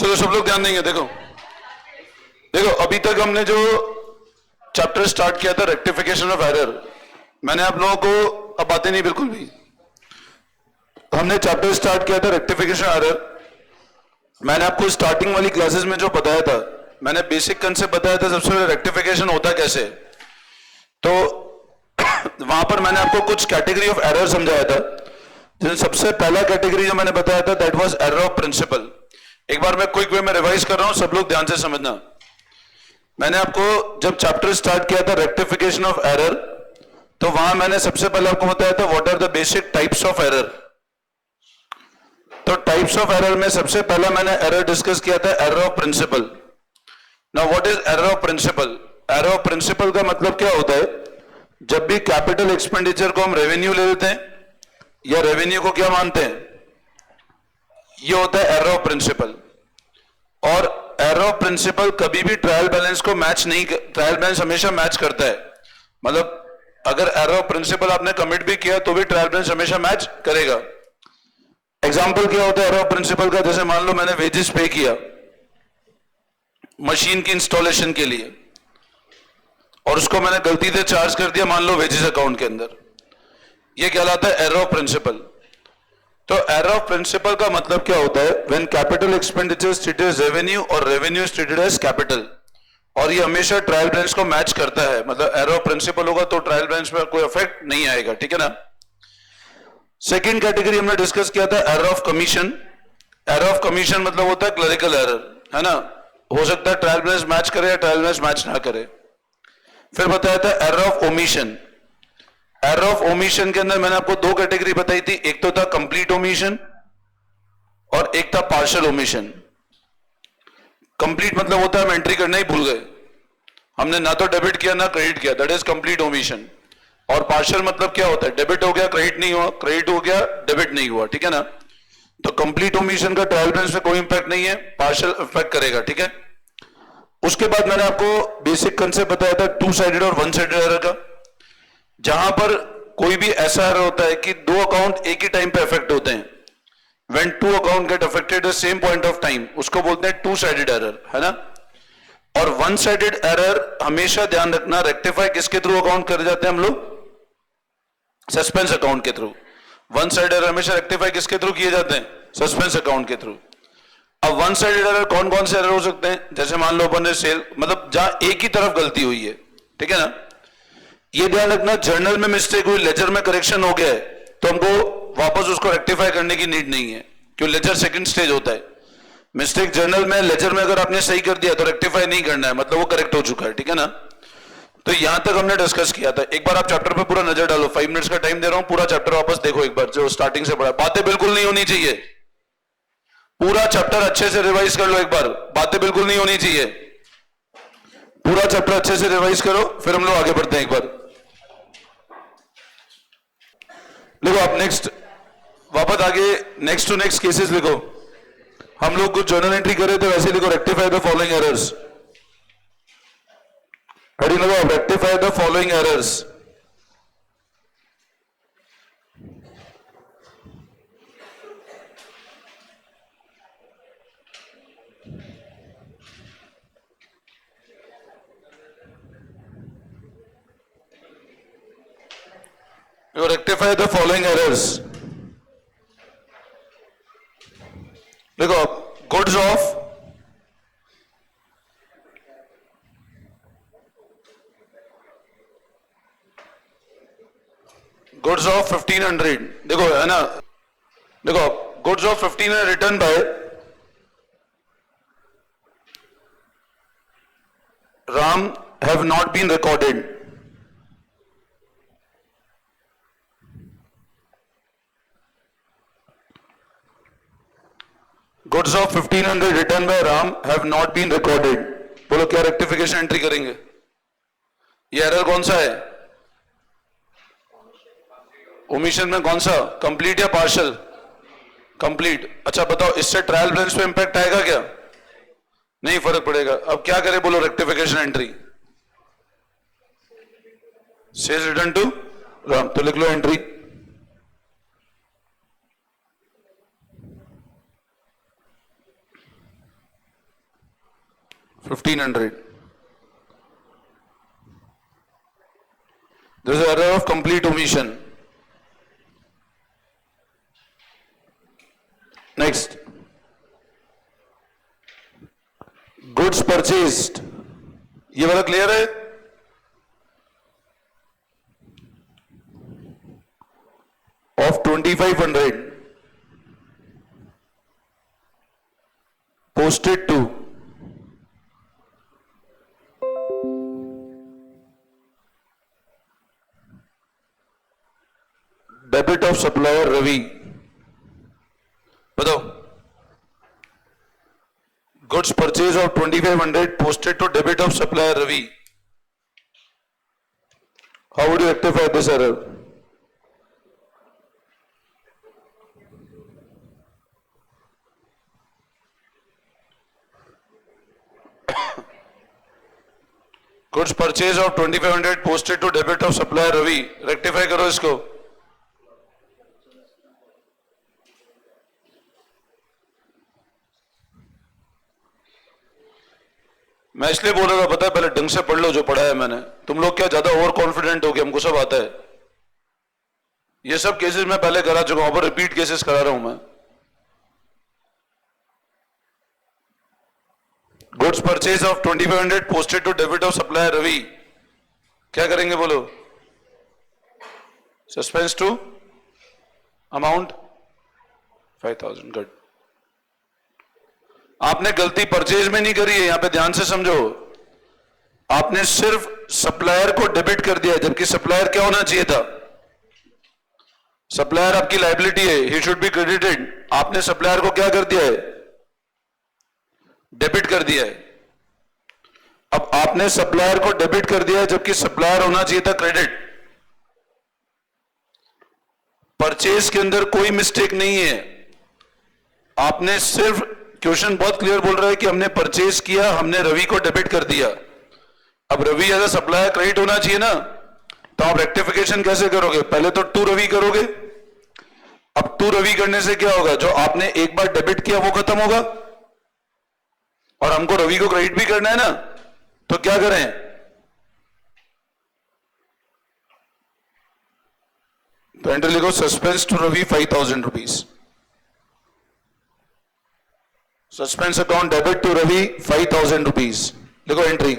चलो सब लोग ध्यान देंगे। देखो देखो अभी तक हमने जो चैप्टर स्टार्ट किया था रेक्टिफिकेशन ऑफ एरर, मैंने आप लोगों को, अब बातें नहीं बिल्कुल भी, हमने चैप्टर स्टार्ट किया था रेक्टिफिकेशन एरर। मैंने आपको स्टार्टिंग वाली क्लासेस में जो बताया था, मैंने बेसिक कंसेप्ट बताया था सबसे पहले रेक्टिफिकेशन होता कैसे। तो वहां पर मैंने आपको कुछ कैटेगरी ऑफ एरर समझाया था, जिसमें सबसे पहला कैटेगरी जो मैंने बताया था that was error of principle. एक बार मैं क्विक वे में रिवाइज कर रहा हूं, सब लोग ध्यान से समझना। मैंने आपको जब चैप्टर स्टार्ट किया था रेक्टिफिकेशन ऑफ एरर, तो वहां मैंने सबसे पहले आपको बताया था what are the basic types of error. तो टाइप्स ऑफ एरर में सबसे पहला मैंने एरर डिस्कस किया था error of principle. Now what is error of principle? Error of principle का मतलब क्या होता है? जब भी कैपिटल एक्सपेंडिचर को हम रेवेन्यू ले लेते हैं या रेवेन्यू को क्या मानते हैं, ये होता है एरर ऑफ प्रिंसिपल। और एरर ऑफ प्रिंसिपल कभी भी ट्रायल बैलेंस को मैच नहीं, ट्रायल बैलेंस हमेशा मैच करता है। मतलब अगर एरर ऑफ प्रिंसिपल आपने कमिट भी किया तो भी ट्रायल बैलेंस हमेशा मैच करेगा। एग्जाम्पल क्या होता है एरर ऑफ प्रिंसिपल का? जैसे मान लो मैंने वेजेस पे किया मशीन की इंस्टॉलेशन के लिए और उसको मैंने गलती से चार्ज कर दिया मान लो वेजेस अकाउंट के अंदर, ये कहलाता है एरर ऑफ प्रिंसिपल। तो एरर ऑफ प्रिंसिपल का मतलब क्या होता है? When capital expenditure treated as revenue और revenue is treated as capital, और ये हमेशा ट्रायल बैलेंस को मैच करता है। मतलब एरर ऑफ प्रिंसिपल होगा तो ट्रायल बैलेंस पर कोई इफेक्ट नहीं आएगा, ठीक है ना। सेकेंड कैटेगरी हमने डिस्कस किया था error of commission. Error of commission मतलब होता है क्लरिकल एरर, है ना। हो सकता है ट्रायल बैलेंस मैच करे या ट्रायल बैलेंस मैच ना करे। फिर बताया था error of omission. Error of omission के अंदर मैंने आपको दो कैटेगरी बताई थी, एक तो था कंप्लीट ओमिशन और एक था पार्शियल ओमिशन। कंप्लीट मतलब होता है हम एंट्री करना ही भूल गए, हमने ना तो डेबिट किया ना क्रेडिट किया, दैट इज कंप्लीट ओमिशन। और पार्शियल मतलब क्या होता है? डेबिट हो गया क्रेडिट नहीं हुआ, क्रेडिट हो गया डेबिट नहीं हुआ, ठीक है ना। तो कंप्लीट ओमिशन का ट्रायल बैलेंस में कोई इंपैक्ट नहीं है, पार्शियल इफेक्ट करेगा, ठीक है। उसके बाद मैंने आपको बेसिक कंसेप्ट बताया था टू साइडेड और वन साइडेड एरर का, जहां पर कोई भी ऐसा एरर होता है कि दो अकाउंट एक ही टाइम पे अफेक्ट होते हैं। When two account get affected at same point of time, उसको बोलते हैं टू साइडेड एरर, है ना। और वन साइडेड एरर हमेशा ध्यान रखना, रेक्टिफाई किसके थ्रू अकाउंट कर जाते हैं हम लोग? सस्पेंस अकाउंट के थ्रू। वन साइड एरर हमेशा रेक्टिफाई किसके थ्रू किए जाते हैं? सस्पेंस अकाउंट के थ्रू। अब वन साइडेड एरर कौन कौन से एरर हो सकते हैं? जैसे मान लो अपन ने सेल, मतलब जहां एक ही तरफ गलती हुई है, ठीक है ना। ये ध्यान रखना, जर्नल में मिस्टेक हुई, लेजर में करेक्शन हो गया है, तो हमको वापस उसको रेक्टिफाई करने की नीड नहीं है, क्यों? लेजर सेकंड स्टेज होता है। मिस्टेक जर्नल में, लेजर में अगर आपने सही कर दिया तो रेक्टिफाई नहीं करना है, मतलब वो करेक्ट हो चुका है, ठीक है ना। तो यहां तक हमने डिस्कस किया था। एक बार आप चैप्टर पे पूरा नजर डालो, 5 मिनट्स का टाइम दे रहा हूं, पूरा चैप्टर वापस देखो एक बार, जो स्टार्टिंग से पढ़ा। बातें बिल्कुल नहीं होनी चाहिए, पूरा चैप्टर अच्छे से रिवाइज कर लो एक बार, बातें बिल्कुल नहीं होनी चाहिए। पूरा चैप्टर अच्छे से रिवाइज करो, फिर हम लोग आगे बढ़ते हैं एक बार। लिखो आप नेक्स्ट, वापस आगे नेक्स्ट टू नेक्स्ट केसेस लिखो। हम लोग कुछ जर्नल एंट्री करे थे, वैसे लिखो rectify the following errors. Heading लिखो rectify the following errors. You rectify the following errors. देखो गुड्स ऑफ गुड्स ऑफ 1500, देखो है ना, देखो goods of 1500 return by Ram have not been recorded. Goods of 1500 return by Ram have not been recorded. बोलो क्या rectification entry करेंगे? ये error कौन सा है? ओमिशन में कौन सा? कंप्लीट या पार्शियल? कंप्लीट। अच्छा बताओ, इससे ट्रायल बैलेंस पे इंपैक्ट आएगा क्या? नहीं फर्क पड़ेगा। अब क्या करें बोलो rectification entry? Sales return to Ram, तो लिख लो entry. 1500. There is an error of complete omission. Next. Goods purchased. ये वाला क्लियर है? Of 2500 posted to debit of supplier Ravi. बताओ. Goods purchase of 2500 posted to debit of supplier Ravi. How would you rectify this error? Goods purchase of 2500 posted to debit of supplier Ravi. Rectify करो इसको. मैं इसलिए बोल रहा था, पता है, पहले ढंग से पढ़ लो जो पढ़ा है मैंने. तुम लोग क्या ज्यादा ओवर कॉन्फिडेंट हो गए, हमको सब आता है. ये सब केसेस मैं पहले करा चुका हूं, पर रिपीट केसेस करा रहा हूं मैं. Goods purchase of 2500 posted to debit of supplier Ravi. क्या करेंगे बोलो? Suspense to amount 5000. गुड. आपने गलती परचेज में नहीं करी है, यहां पे ध्यान से समझो. आपने सिर्फ सप्लायर को डेबिट कर दिया, जबकि सप्लायर क्या होना चाहिए था? सप्लायर आपकी लायबिलिटी है, ही शुड बी क्रेडिटेड. आपने सप्लायर को क्या कर दिया है? डेबिट कर दिया है. अब आपने सप्लायर को डेबिट कर दिया है, जबकि सप्लायर होना चाहिए था क्रेडिट. परचेज के अंदर कोई मिस्टेक नहीं है. आपने सिर्फ, क्वेश्चन बहुत क्लियर बोल रहा है कि हमने परचेज किया, हमने रवि को डेबिट कर दिया. अब Ravi as a supplier credit होना चाहिए ना, तो आप रेक्टिफिकेशन कैसे करोगे? पहले तो टू रवि करोगे. अब टू रवि करने से क्या होगा? जो आपने एक बार डेबिट किया वो खत्म होगा, और हमको रवि को क्रेडिट भी करना है ना, तो क्या करें? तो एंट्री लिखो, suspense to Ravi 5000 rupees. Suspense account debit to Ravi 5000 rupees. लिखो एंट्री.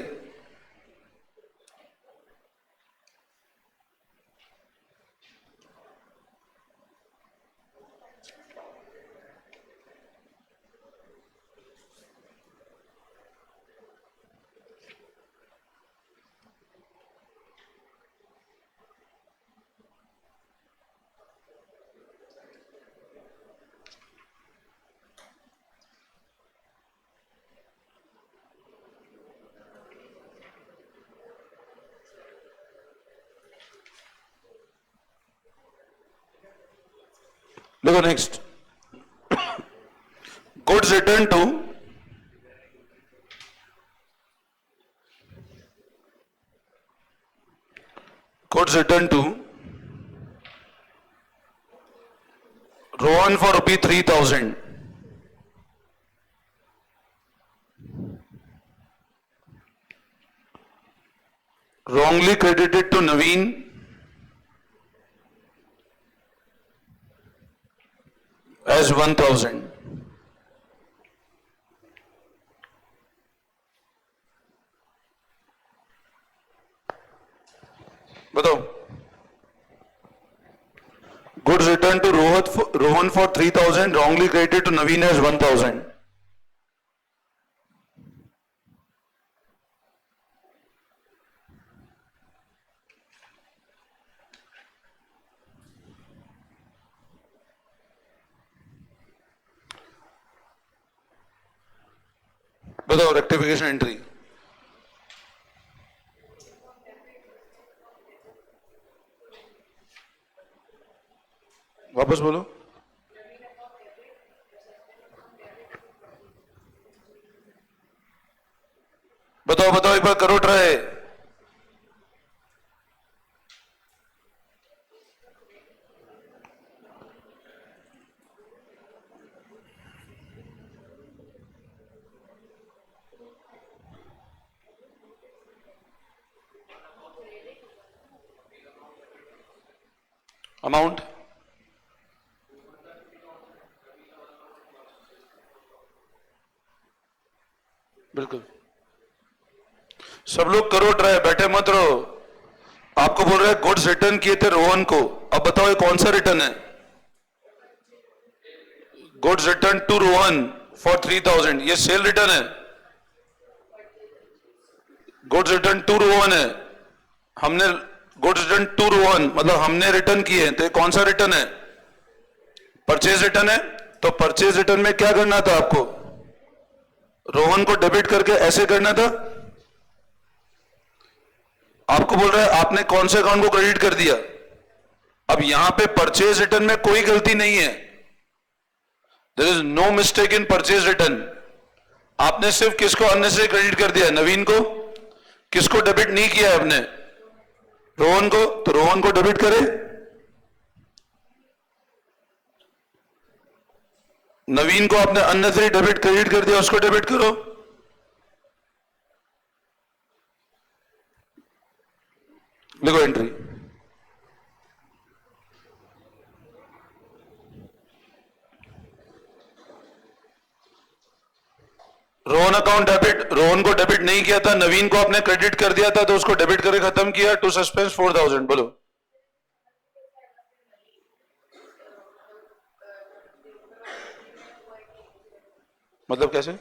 देखो next. Goods return to Rohan for ₹3000. wrongly credited to Naveen as 1000. बताओ. Goods returned to Rohan for 3000, wrongly credited to Naveen as 1000. बताओ रेक्टिफिकेशन एंट्री. वापस बोलो. बताओ बताओ एक बार करो ट्राई. अमाउंट बिल्कुल सब लोग करो ट्राई, बैठे मत रहो। आपको बोल रहा है गुड्स रिटर्न किए थे रोहन को, अब बताओ ये कौन सा रिटर्न है? Goods return to Rohan for 3000, ये सेल रिटर्न है। गुड्स रिटर्न टू रोहन है, हमने गुड्स रिटर्न टू रोहन मतलब हमने रिटर्न किए, तो कौन सा रिटर्न है? परचेज रिटर्न है। तो परचेज रिटर्न में क्या करना था आपको? रोहन को डेबिट करके ऐसे करना था। आपको बोल रहा है आपने कौन से अकाउंट को क्रेडिट कर दिया। अब यहां पे परचेज रिटर्न में कोई गलती नहीं है, there is no mistake in purchase return. आपने सिर्फ किसको अननेसेसरी क्रेडिट कर दिया? नवीन को। किसको डेबिट नहीं किया है आपने? रोहन को। तो रोहन को डेबिट करे। नवीन को आपने अननेसेसरी डेबिट क्रेडिट कर दिया, उसको डेबिट करो। लिखो entry. Rohan account debit, Rohan को डेबिट नहीं किया था, नवीन को आपने क्रेडिट कर दिया था, तो उसको डेबिट करके खत्म किया। To suspense 4000। बोलो मतलब कैसे?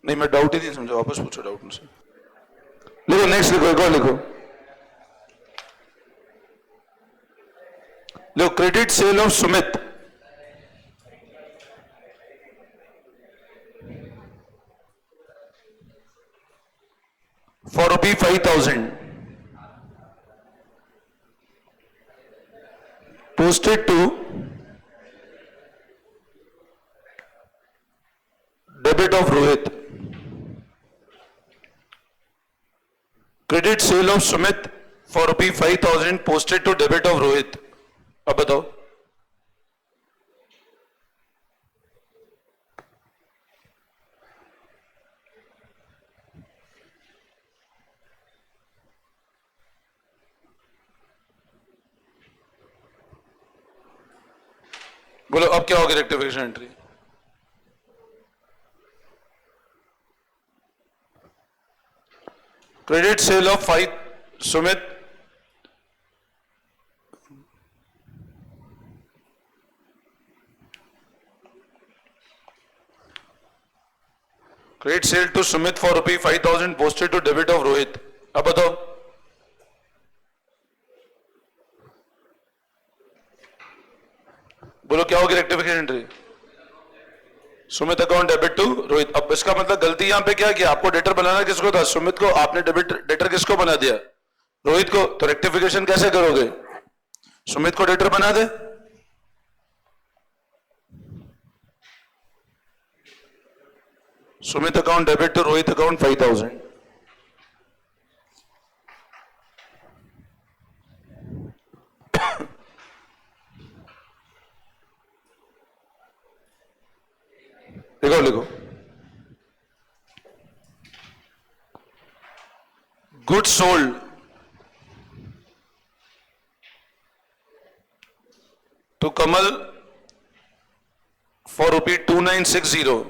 नहीं मैं डाउट ही नहीं समझा, वापस पूछो डाउट मुझसे। लिखो नेक्स्ट, लिखो एक और लिखो। लिखो credit sale of Sumit for ₹5000 posted to debit of Rohit. Credit sale of Sumit for ₹5000 posted to debit of Rohit. अब बताओ। बोलो अब क्या होगी rectification entry? Credit sale of 5 Sumit credit sale to Sumit for ₹5000 posted to debit of Rohit. अब बताओ। बोलो क्या होगी rectification entry? Sumit account debit to Rohit. अब इसका मतलब गलती यहां पे क्या किया? आपको डेटर बनाना किसको था? सुमित को। आपने डेटर किसको बना दिया? रोहित को। तो रेक्टिफिकेशन कैसे करोगे? सुमित को डेटर बना दे। Sumit account debit to Rohit account 5000। लिखो लिखो। Good sold to Kamal for ₹2960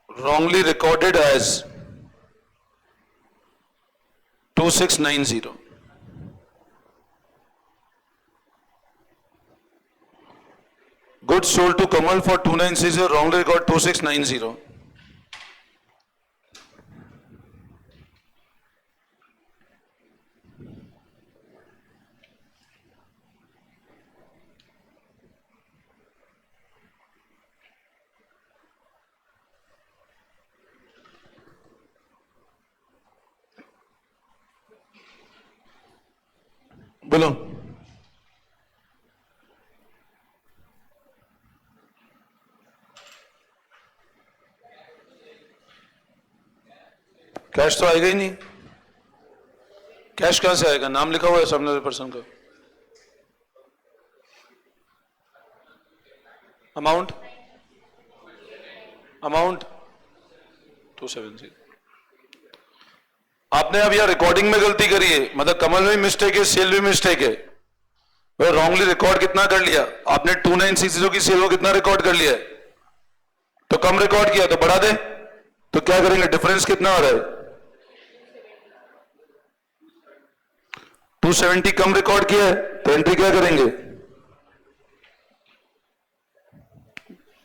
wrongly recorded as 2690. Goods sold to Kamal for 2960, wrongly recorded 2690. बोलो कैश तो आएगा ही नहीं। कैश कहां से आएगा? नाम लिखा हुआ है सामने वाले पर्सन का। अमाउंट 270। आपने अब यह रिकॉर्डिंग में गलती करी है, मतलब कमल में मिस्टेक है, सेल भी मिस्टेक है। वह रॉन्गली रिकॉर्ड कितना कर लिया आपने, 2960 की सेल को कितना रिकॉर्ड कर लिया है, तो कम रिकॉर्ड किया तो बढ़ा दे। तो क्या करेंगे, डिफरेंस कितना हो रहा है, 270 कम रिकॉर्ड किया है, तो एंट्री क्या करेंगे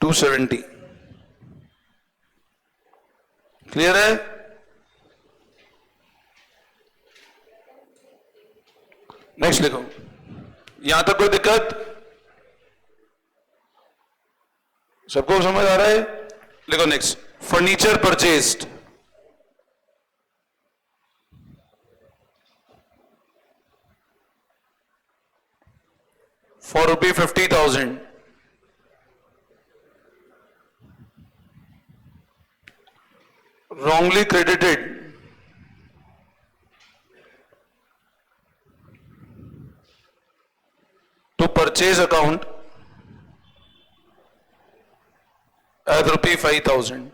270। क्लियर है? नेक्स्ट लिखो, यहां तक कोई दिक्कत, सबको समझ आ रहा है? लिखो next, furniture purchased, for rupee 50,000, wrongly credited to purchase account as rupee 5,000.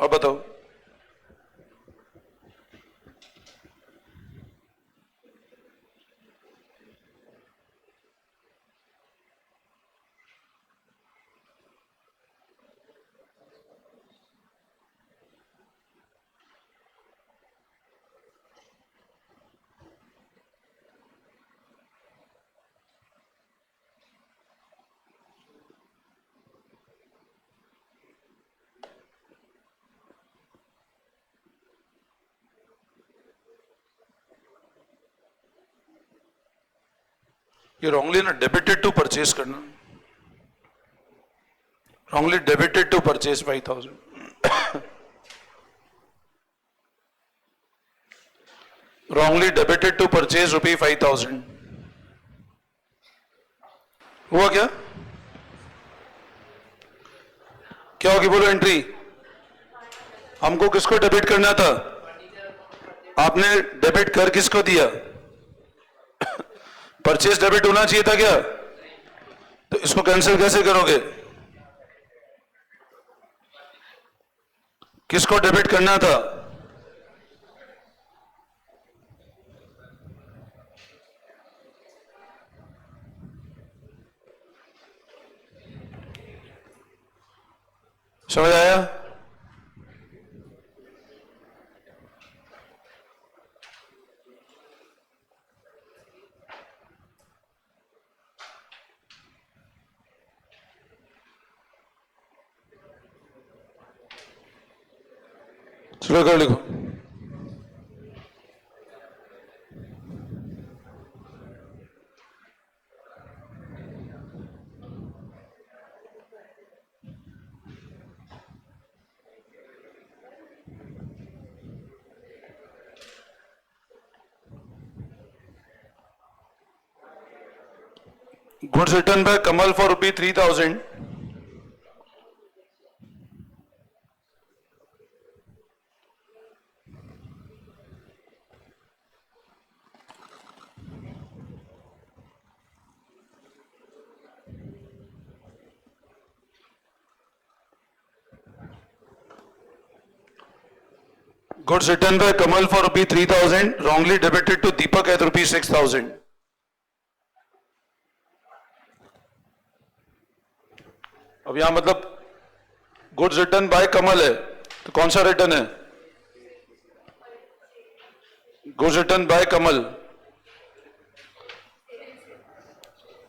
और बताओ, ये रॉन्गली ना डेबिटेड टू परचेज करना, wrongly debited to purchase 5,000, wrongly debited to purchase rupee 5,000। हुआ क्या, क्या होगी बोलो एंट्री, हमको किसको डेबिट करना था, आपने डेबिट कर किसको दिया, परचेज डेबिट होना चाहिए था क्या, तो इसको कैंसिल कैसे करोगे, किसको डेबिट करना था, समझ आया? चलो कर लिखो, goods returned by Kamal for rupee 3,000, goods returned by Kamal for rupee 3,000 wrongly debited to Deepak at rupee 6,000। अब यहां मतलब गुड्स रिटर्न बाय कमल है, तो कौन सा रिटर्न है, गुड्स रिटर्न बाय कमल,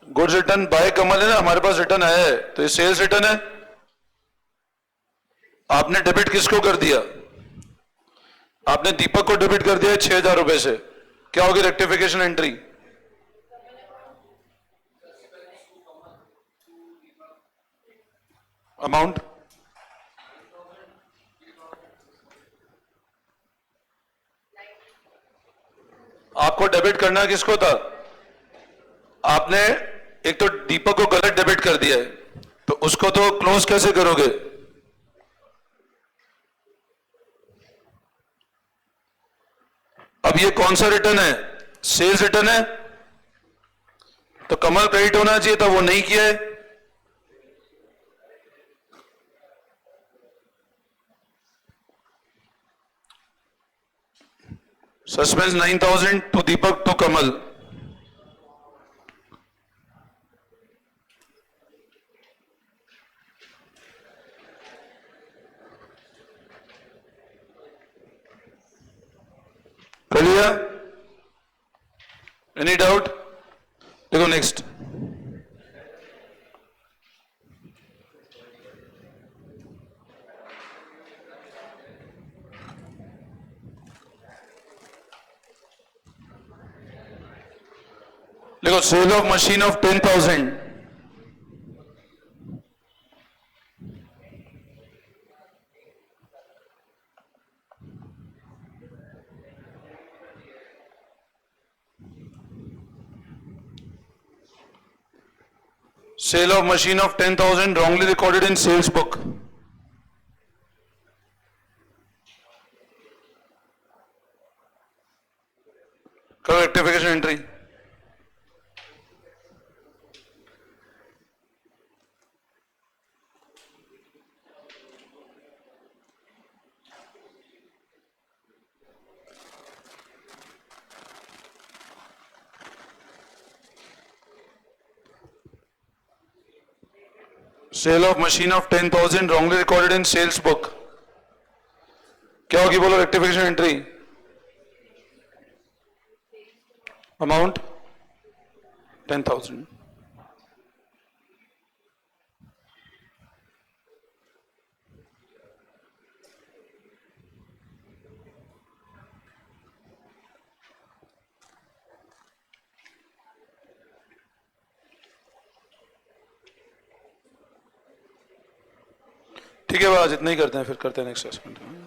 गुड्स रिटर्न बाय कमल है ना, हमारे पास रिटर्न आया है, तो ये सेल्स रिटर्न है। आपने डेबिट किसको कर दिया, आपने दीपक को डेबिट कर दिया 6,000 रुपए से, क्या होगी रेक्टिफिकेशन एंट्री, अमाउंट आपको डेबिट करना किसको था, आपने एक तो दीपक को गलत डेबिट कर दिया है, तो उसको तो क्लोज कैसे करोगे, अब ये कौन सा रिटर्न है, सेल्स रिटर्न है तो कमल क्रेडिट होना चाहिए था, वो नहीं किया है। Suspense 9,000 to Deepak to Kamal. कर लिया? Any doubt? देखो नेक्स्ट, देखो sale of machine of 10,000, sale of machine of 10,000 wrongly recorded in sales book. करो rectification entry. Sale of machine of 10,000 wrongly recorded in sales book, क्या होगी बोलो रेक्टिफिकेशन एंट्री? अमाउंट 10,000। ठीक है, आज इतना ही करते हैं, फिर करते हैं नेक्स्ट असेसमेंट।